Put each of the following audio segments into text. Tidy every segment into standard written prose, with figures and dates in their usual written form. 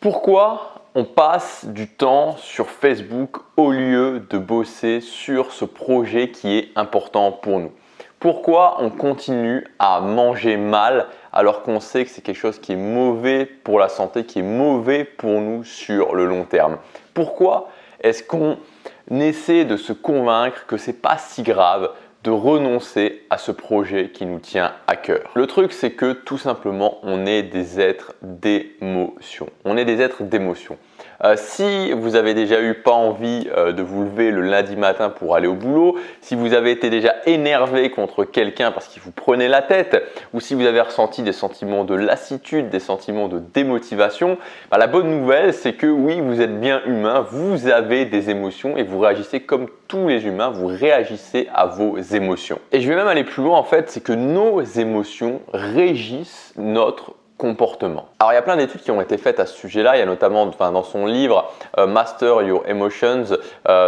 Pourquoi on passe du temps sur Facebook au lieu de bosser sur ce projet qui est important pour nous? Pourquoi on continue à manger mal alors qu'on sait que c'est quelque chose qui est mauvais pour la santé, qui est mauvais pour nous sur le long terme? Pourquoi est-ce qu'on essaie de se convaincre que c'est pas si grave de renoncer à ce projet qui nous tient à cœur? Le truc, c'est que tout simplement, on est des êtres d'émotion. On est des êtres d'émotion. Si vous avez déjà eu pas envie de vous lever le lundi matin pour aller au boulot, si vous avez été déjà énervé contre quelqu'un parce qu'il vous prenait la tête, ou si vous avez ressenti des sentiments de lassitude, des sentiments de démotivation, la bonne nouvelle, c'est que oui, vous êtes bien humain, vous avez des émotions et vous réagissez comme tous les humains, vous réagissez à vos émotions. Et je vais même aller plus loin en fait, c'est que nos émotions régissent notre comportement. Alors il y a plein d'études qui ont été faites à ce sujet-là, il y a notamment dans son livre Master Your Emotions,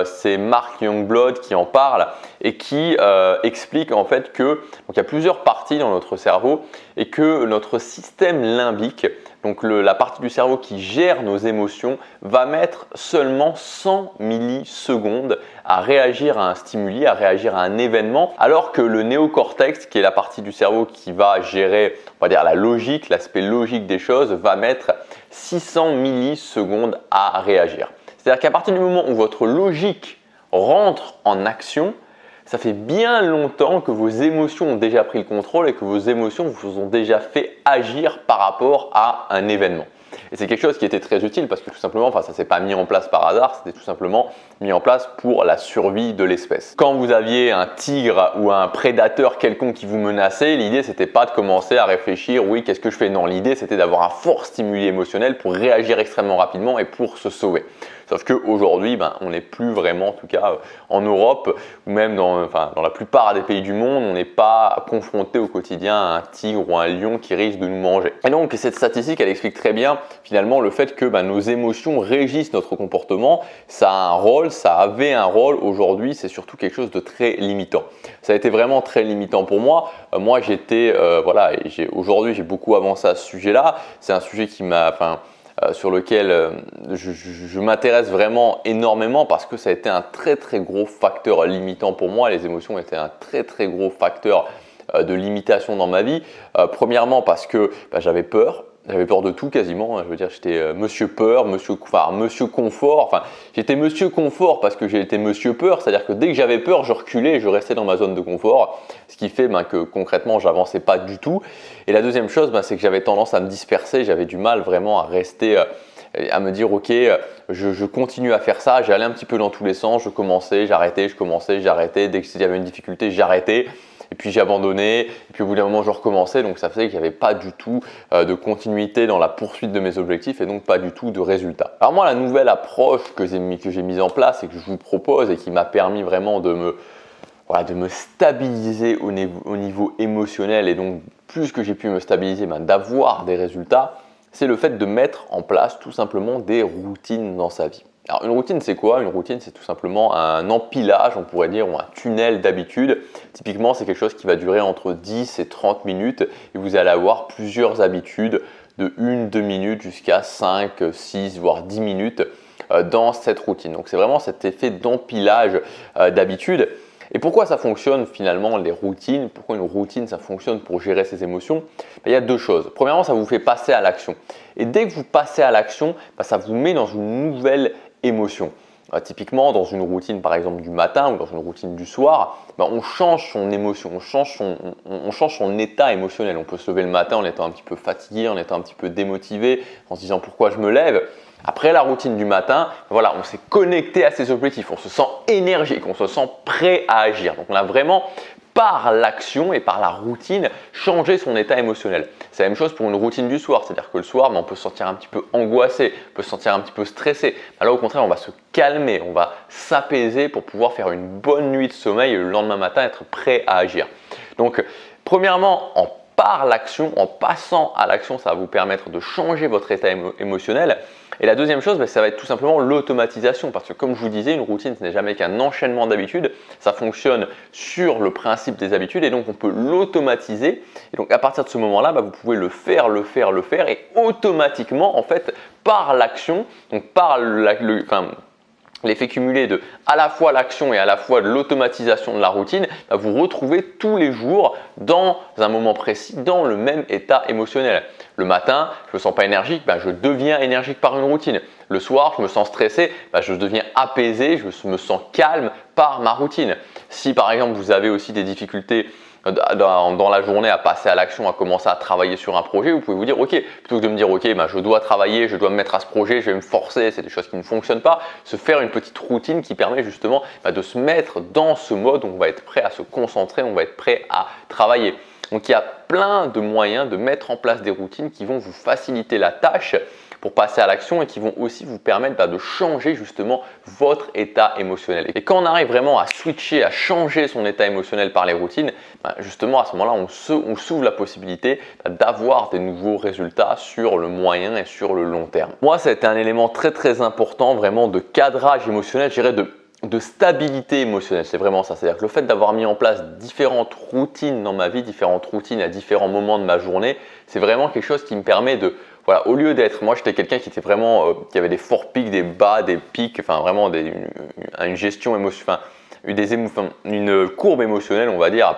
c'est Mark Youngblood qui en parle et qui explique en fait que il y a plusieurs parties dans notre cerveau et que notre système limbique, donc la partie du cerveau qui gère nos émotions, va mettre seulement 100 millisecondes à réagir à un stimuli, à réagir à un événement, alors que le néocortex, qui est la partie du cerveau qui va gérer, on va dire, la logique, l'aspect logique des choses, va mettre 600 millisecondes à réagir. C'est-à-dire qu'à partir du moment où votre logique rentre en action, ça fait bien longtemps que vos émotions ont déjà pris le contrôle et que vos émotions vous ont déjà fait agir par rapport à un événement. Et c'est quelque chose qui était très utile parce que tout simplement, ça ne s'est pas mis en place par hasard, c'était tout simplement mis en place pour la survie de l'espèce. Quand vous aviez un tigre ou un prédateur quelconque qui vous menaçait, l'idée c'était pas de commencer à réfléchir, oui, qu'est-ce que je fais? Non, l'idée c'était d'avoir un fort stimuli émotionnel pour réagir extrêmement rapidement et pour se sauver. Sauf qu'aujourd'hui, on n'est plus vraiment, en tout cas en Europe ou même dans la plupart des pays du monde, on n'est pas confronté au quotidien à un tigre ou un lion qui risque de nous manger. Et donc cette statistique, elle explique très bien finalement le fait que nos émotions régissent notre comportement. Ça a un rôle, ça avait un rôle. Aujourd'hui, c'est surtout quelque chose de très limitant. Ça a été vraiment très limitant pour moi. Moi, aujourd'hui, j'ai beaucoup avancé à ce sujet-là. C'est un sujet qui m'a, sur lequel je m'intéresse vraiment énormément parce que ça a été un très très gros facteur limitant pour moi. Les émotions étaient un très très gros facteur de limitation dans ma vie. Premièrement parce que j'avais peur. J'avais peur de tout quasiment, je veux dire j'étais monsieur peur, monsieur confort, j'étais monsieur confort parce que j'ai été monsieur peur, c'est-à-dire que dès que j'avais peur, je reculais et je restais dans ma zone de confort, ce qui fait que concrètement j'avançais pas du tout. Et la deuxième chose, c'est que j'avais tendance à me disperser, j'avais du mal vraiment à rester, à me dire ok, je continue à faire ça, j'allais un petit peu dans tous les sens, je commençais, j'arrêtais, je commençais, j'arrêtais, dès qu'il y avait une difficulté, j'arrêtais. Et puis j'ai abandonné, et puis au bout d'un moment je recommençais, donc ça faisait qu'il n'y avait pas du tout de continuité dans la poursuite de mes objectifs et donc pas du tout de résultats. Alors moi, la nouvelle approche que j'ai mise en place et que je vous propose et qui m'a permis vraiment de me stabiliser au niveau émotionnel et donc plus que j'ai pu me stabiliser, d'avoir des résultats, c'est le fait de mettre en place tout simplement des routines dans sa vie. Alors une routine, c'est quoi? Une routine, c'est tout simplement un empilage, on pourrait dire, ou un tunnel d'habitude. Typiquement, c'est quelque chose qui va durer entre 10 et 30 minutes et vous allez avoir plusieurs habitudes de 1-2 minutes jusqu'à 5, 6, voire 10 minutes dans cette routine. Donc c'est vraiment cet effet d'empilage d'habitude. Et pourquoi ça fonctionne finalement les routines? Pourquoi une routine ça fonctionne pour gérer ses émotions? Il y a deux choses. Premièrement, ça vous fait passer à l'action. Et dès que vous passez à l'action, ça vous met dans une nouvelle émotion. Typiquement, dans une routine par exemple du matin ou dans une routine du soir, on change son émotion, on change son état émotionnel. On peut se lever le matin en étant un petit peu fatigué, en étant un petit peu démotivé, en se disant pourquoi je me lève. Après la routine du matin, on s'est connecté à ses objectifs, on se sent énergique, on se sent prêt à agir. Donc on a vraiment, par l'action et par la routine, changé son état émotionnel. C'est la même chose pour une routine du soir, c'est-à-dire que le soir, on peut se sentir un petit peu angoissé, on peut se sentir un petit peu stressé. Là, au contraire, on va se calmer, on va s'apaiser pour pouvoir faire une bonne nuit de sommeil et le lendemain matin être prêt à agir. Donc, premièrement, par l'action, en passant à l'action, ça va vous permettre de changer votre état émotionnel. Et la deuxième chose, ça va être tout simplement l'automatisation, parce que comme je vous disais, une routine, ce n'est jamais qu'un enchaînement d'habitudes, ça fonctionne sur le principe des habitudes et donc on peut l'automatiser. Et donc à partir de ce moment-là, vous pouvez le faire et automatiquement, en fait, par l'action, donc par l'effet cumulé de à la fois l'action et à la fois de l'automatisation de la routine, vous retrouvez tous les jours dans un moment précis, dans le même état émotionnel. Le matin, je ne me sens pas énergique, je deviens énergique par une routine. Le soir, je me sens stressé, je deviens apaisé, je me sens calme par ma routine. Si par exemple vous avez aussi des difficultés dans la journée à passer à l'action, à commencer à travailler sur un projet, vous pouvez vous dire ok, plutôt que de me dire ok, je dois travailler, je dois me mettre à ce projet, je vais me forcer, c'est des choses qui ne fonctionnent pas, se faire une petite routine qui permet justement de se mettre dans ce mode où on va être prêt à se concentrer, on va être prêt à travailler. Donc il y a plein de moyens de mettre en place des routines qui vont vous faciliter la tâche pour passer à l'action et qui vont aussi vous permettre de changer justement votre état émotionnel. Et quand on arrive vraiment à switcher, à changer son état émotionnel par les routines, justement à ce moment-là, on s'ouvre la possibilité d'avoir des nouveaux résultats sur le moyen et sur le long terme. Moi, ça a été un élément très important vraiment de cadrage émotionnel, je dirais de stabilité émotionnelle, c'est vraiment ça. C'est-à-dire que le fait d'avoir mis en place différentes routines dans ma vie, différentes routines à différents moments de ma journée, c'est vraiment quelque chose qui me permet de, voilà, au lieu d'être, moi j'étais quelqu'un qui était vraiment, qui avait des forts pics, des bas, des pics, enfin vraiment une gestion émotionnelle, une courbe émotionnelle, on va dire,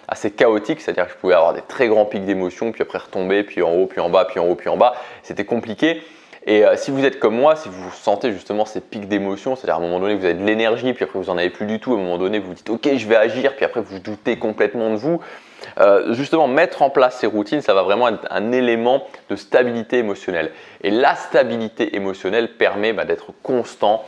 assez chaotique, c'est-à-dire que je pouvais avoir des très grands pics d'émotions, puis après retomber, puis en haut, puis en bas, puis en haut, puis en bas, c'était compliqué. Et si vous êtes comme moi, si vous sentez justement ces pics d'émotions, c'est-à-dire à un moment donné vous avez de l'énergie, puis après vous n'en avez plus du tout, à un moment donné vous vous dites ok je vais agir, puis après vous doutez complètement de vous, justement mettre en place ces routines, ça va vraiment être un élément de stabilité émotionnelle. Et la stabilité émotionnelle permet d'être constant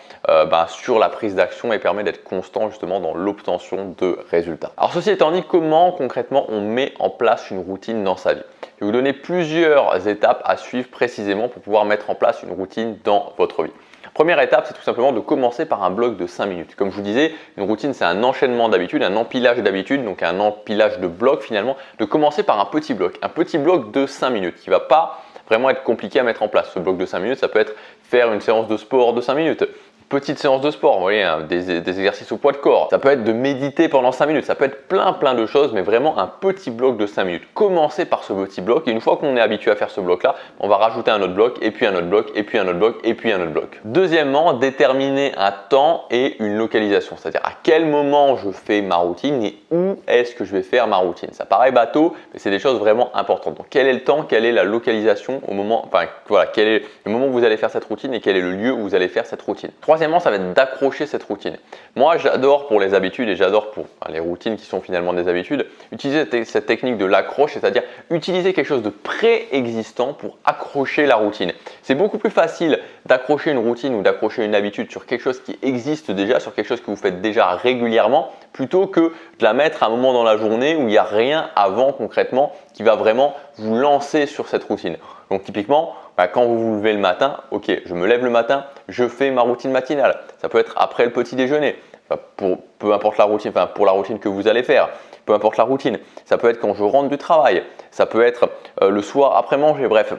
sur la prise d'action et permet d'être constant justement dans l'obtention de résultats. Alors ceci étant dit, comment concrètement on met en place une routine dans sa vie? Je vais vous donner plusieurs étapes à suivre précisément pour pouvoir mettre en place une routine dans votre vie. Première étape, c'est tout simplement de commencer par un bloc de 5 minutes. Comme je vous disais, une routine, c'est un enchaînement d'habitudes, un empilage d'habitudes, donc un empilage de blocs finalement, de commencer par un petit bloc de 5 minutes qui ne va pas vraiment être compliqué à mettre en place. Ce bloc de 5 minutes, ça peut être faire une séance de sport de 5 minutes. Petite séance de sport, vous voyez, des exercices au poids de corps. Ça peut être de méditer pendant 5 minutes, ça peut être plein de choses, mais vraiment un petit bloc de 5 minutes. Commencez par ce petit bloc et une fois qu'on est habitué à faire ce bloc-là, on va rajouter un autre bloc et puis un autre bloc et puis un autre bloc et puis un autre bloc. Deuxièmement, déterminer un temps et une localisation, c'est-à-dire à quel moment je fais ma routine et où est-ce que je vais faire ma routine. Ça paraît bateau, mais c'est des choses vraiment importantes. Donc quel est le temps, quelle est la localisation au moment, quel est le moment où vous allez faire cette routine et quel est le lieu où vous allez faire cette routine. Troisièmement, ça va être d'accrocher cette routine. Moi, j'adore pour les habitudes et j'adore pour les routines qui sont finalement des habitudes, utiliser cette technique de l'accroche, c'est-à-dire utiliser quelque chose de préexistant pour accrocher la routine. C'est beaucoup plus facile d'accrocher une routine ou d'accrocher une habitude sur quelque chose qui existe déjà, sur quelque chose que vous faites déjà régulièrement, plutôt que de la mettre à un moment dans la journée où il n'y a rien avant concrètement qui va vraiment vous lancer sur cette routine. Donc typiquement, quand vous vous levez le matin, ok, je me lève le matin, je fais ma routine matinale. Ça peut être après le petit déjeuner, peu importe la routine, pour la routine que vous allez faire, peu importe la routine. Ça peut être quand je rentre du travail, ça peut être le soir après manger, bref.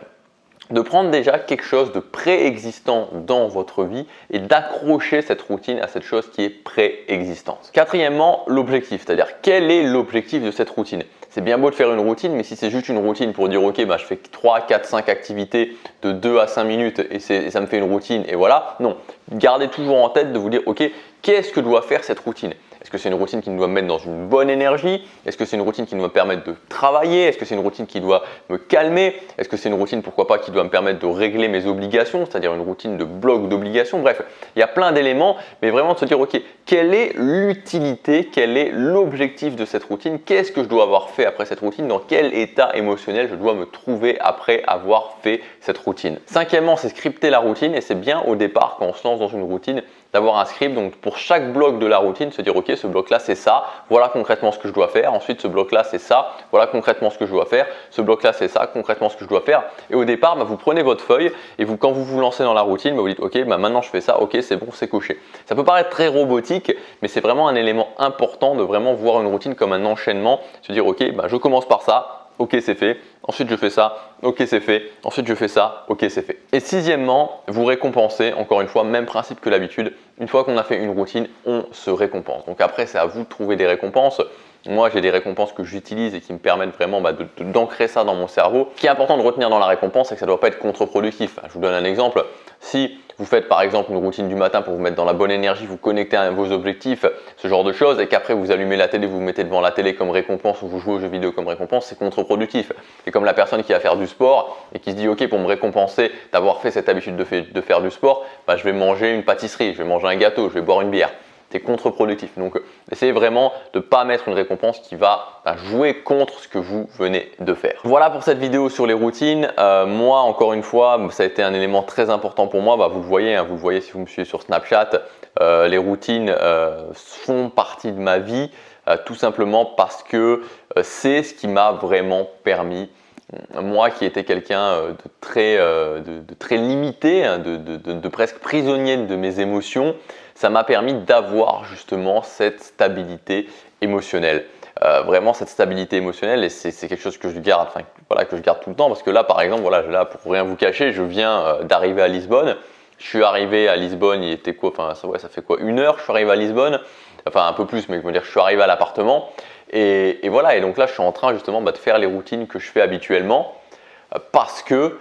De prendre déjà quelque chose de préexistant dans votre vie et d'accrocher cette routine à cette chose qui est préexistante. Quatrièmement, l'objectif, c'est-à-dire quel est l'objectif de cette routine? C'est bien beau de faire une routine, mais si c'est juste une routine pour dire ok, je fais 3, 4, 5 activités de 2 à 5 minutes et ça me fait une routine et voilà, non. Gardez toujours en tête de vous dire ok, qu'est-ce que doit faire cette routine? Est-ce que c'est une routine qui doit me mettre dans une bonne énergie? Est-ce que c'est une routine qui doit me permettre de travailler? Est-ce que c'est une routine qui doit me calmer? Est-ce que c'est une routine, pourquoi pas, qui doit me permettre de régler mes obligations, c'est-à-dire une routine de bloc d'obligations? Bref, il y a plein d'éléments, mais vraiment de se dire ok, quelle est l'utilité, quel est l'objectif de cette routine? Qu'est-ce que je dois avoir fait après cette routine? Dans quel état émotionnel je dois me trouver après avoir fait cette routine? Cinquièmement, c'est scripter la routine et c'est bien au départ quand on se lance dans une routine d'avoir un script, donc pour chaque bloc de la routine, se dire ok, ce bloc là c'est ça, voilà concrètement ce que je dois faire, ensuite ce bloc là c'est ça, voilà concrètement ce que je dois faire, ce bloc là c'est ça, concrètement ce que je dois faire. Et au départ, vous prenez votre feuille et quand vous vous lancez dans la routine, vous dites ok, maintenant je fais ça, ok c'est bon, c'est coché. Ça peut paraître très robotique, mais c'est vraiment un élément important de vraiment voir une routine comme un enchaînement, se dire ok, je commence par ça, ok c'est fait, ensuite je fais ça, ok c'est fait, ensuite je fais ça, ok c'est fait. Et sixièmement, vous récompensez, encore une fois, même principe que l'habitude, une fois qu'on a fait une routine, on se récompense. Donc après c'est à vous de trouver des récompenses. Moi, j'ai des récompenses que j'utilise et qui me permettent vraiment d'ancrer ça dans mon cerveau. Ce qui est important de retenir dans la récompense, c'est que ça ne doit pas être contre-productif. Je vous donne un exemple. Si vous faites par exemple une routine du matin pour vous mettre dans la bonne énergie, vous connecter à vos objectifs, ce genre de choses, et qu'après vous allumez la télé, vous vous mettez devant la télé comme récompense ou vous jouez aux jeux vidéo comme récompense, c'est contre-productif. C'est comme la personne qui va faire du sport et qui se dit ok, pour me récompenser d'avoir fait cette habitude de faire du sport, je vais manger une pâtisserie, je vais manger un gâteau, je vais boire une bière. C'est contre-productif. Donc, essayez vraiment de ne pas mettre une récompense qui va jouer contre ce que vous venez de faire. Voilà pour cette vidéo sur les routines. Moi, encore une fois, ça a été un élément très important pour moi. Vous le voyez si vous me suivez sur Snapchat. Les routines font partie de ma vie tout simplement parce que c'est ce qui m'a vraiment permis, moi qui étais quelqu'un de très limité, de presque prisonnier de mes émotions, ça m'a permis d'avoir justement cette stabilité émotionnelle. Vraiment cette stabilité émotionnelle, et c'est quelque chose que je garde, que je garde tout le temps, parce que là par exemple, là pour rien vous cacher, je viens d'arriver à Lisbonne. Je suis arrivé à Lisbonne, il était quoi, ça fait quoi, 1 heure, je suis arrivé à Lisbonne, enfin un peu plus, mais je suis arrivé à l'appartement. Et voilà, et donc là je suis en train justement de faire les routines que je fais habituellement parce que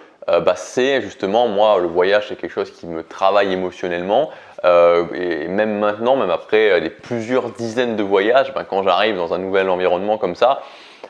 c'est justement, moi, le voyage c'est quelque chose qui me travaille émotionnellement, et même maintenant, même après plusieurs dizaines de voyages, quand j'arrive dans un nouvel environnement comme ça,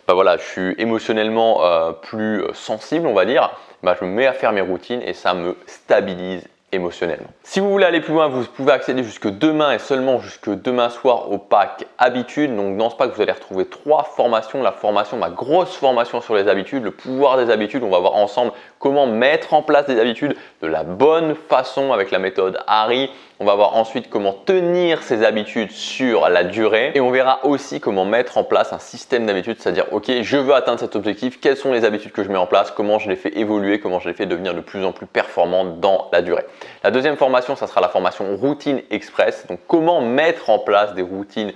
je suis émotionnellement plus sensible, on va dire. Je me mets à faire mes routines et ça me stabilise émotionnellement. Si vous voulez aller plus loin, vous pouvez accéder jusque demain et seulement jusque demain soir au pack habitudes. Donc dans ce pack, vous allez retrouver 3 formations. La formation, ma grosse formation sur les habitudes, le pouvoir des habitudes. On va voir ensemble comment mettre en place des habitudes de la bonne façon avec la méthode Harry. On va voir ensuite comment tenir ces habitudes sur la durée, et on verra aussi comment mettre en place un système d'habitudes, c'est-à-dire ok, je veux atteindre cet objectif, quelles sont les habitudes que je mets en place, comment je les fais évoluer, comment je les fais devenir de plus en plus performantes dans la durée. La deuxième formation, ça sera la formation Routine Express, donc comment mettre en place des routines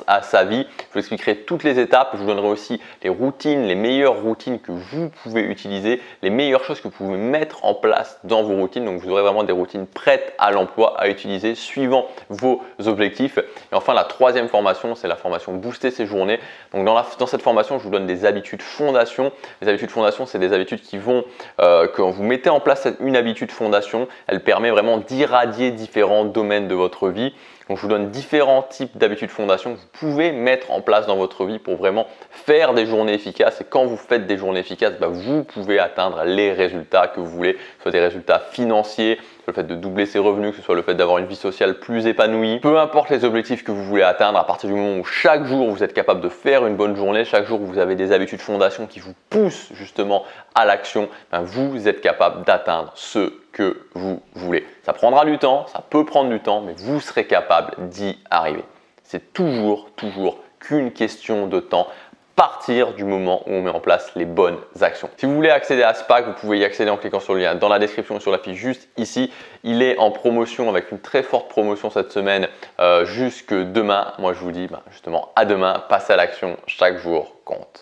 à sa vie. Je vous expliquerai toutes les étapes, je vous donnerai aussi les routines, les meilleures routines que vous pouvez utiliser, les meilleures choses que vous pouvez mettre en place dans vos routines. Donc vous aurez vraiment des routines prêtes à l'emploi, à utiliser suivant vos objectifs. Et enfin, la troisième formation, c'est la formation Booster ses journées. Donc dans cette formation, je vous donne des habitudes fondation. Les habitudes fondation, c'est des habitudes qui vont, quand vous mettez en place une habitude fondation, elle permet vraiment d'irradier différents domaines de votre vie. Donc je vous donne différents types d'habitudes fondation que vous pouvez mettre en place dans votre vie pour vraiment faire des journées efficaces. Et quand vous faites des journées efficaces, vous pouvez atteindre les résultats que vous voulez, que ce soit des résultats financiers, le fait de doubler ses revenus, que ce soit le fait d'avoir une vie sociale plus épanouie. Peu importe les objectifs que vous voulez atteindre, à partir du moment où chaque jour vous êtes capable de faire une bonne journée, chaque jour vous avez des habitudes fondation qui vous poussent justement à l'action, vous êtes capable d'atteindre ce que vous voulez. Ça prendra du temps, ça peut prendre du temps, mais vous serez capable d'y arriver. C'est toujours qu'une question de temps, partir du moment où on met en place les bonnes actions. Si vous voulez accéder à ce pack, vous pouvez y accéder en cliquant sur le lien dans la description et sur la fiche juste ici. Il est en promotion avec une très forte promotion cette semaine jusque demain. Moi je vous dis justement à demain, passez à l'action, chaque jour compte.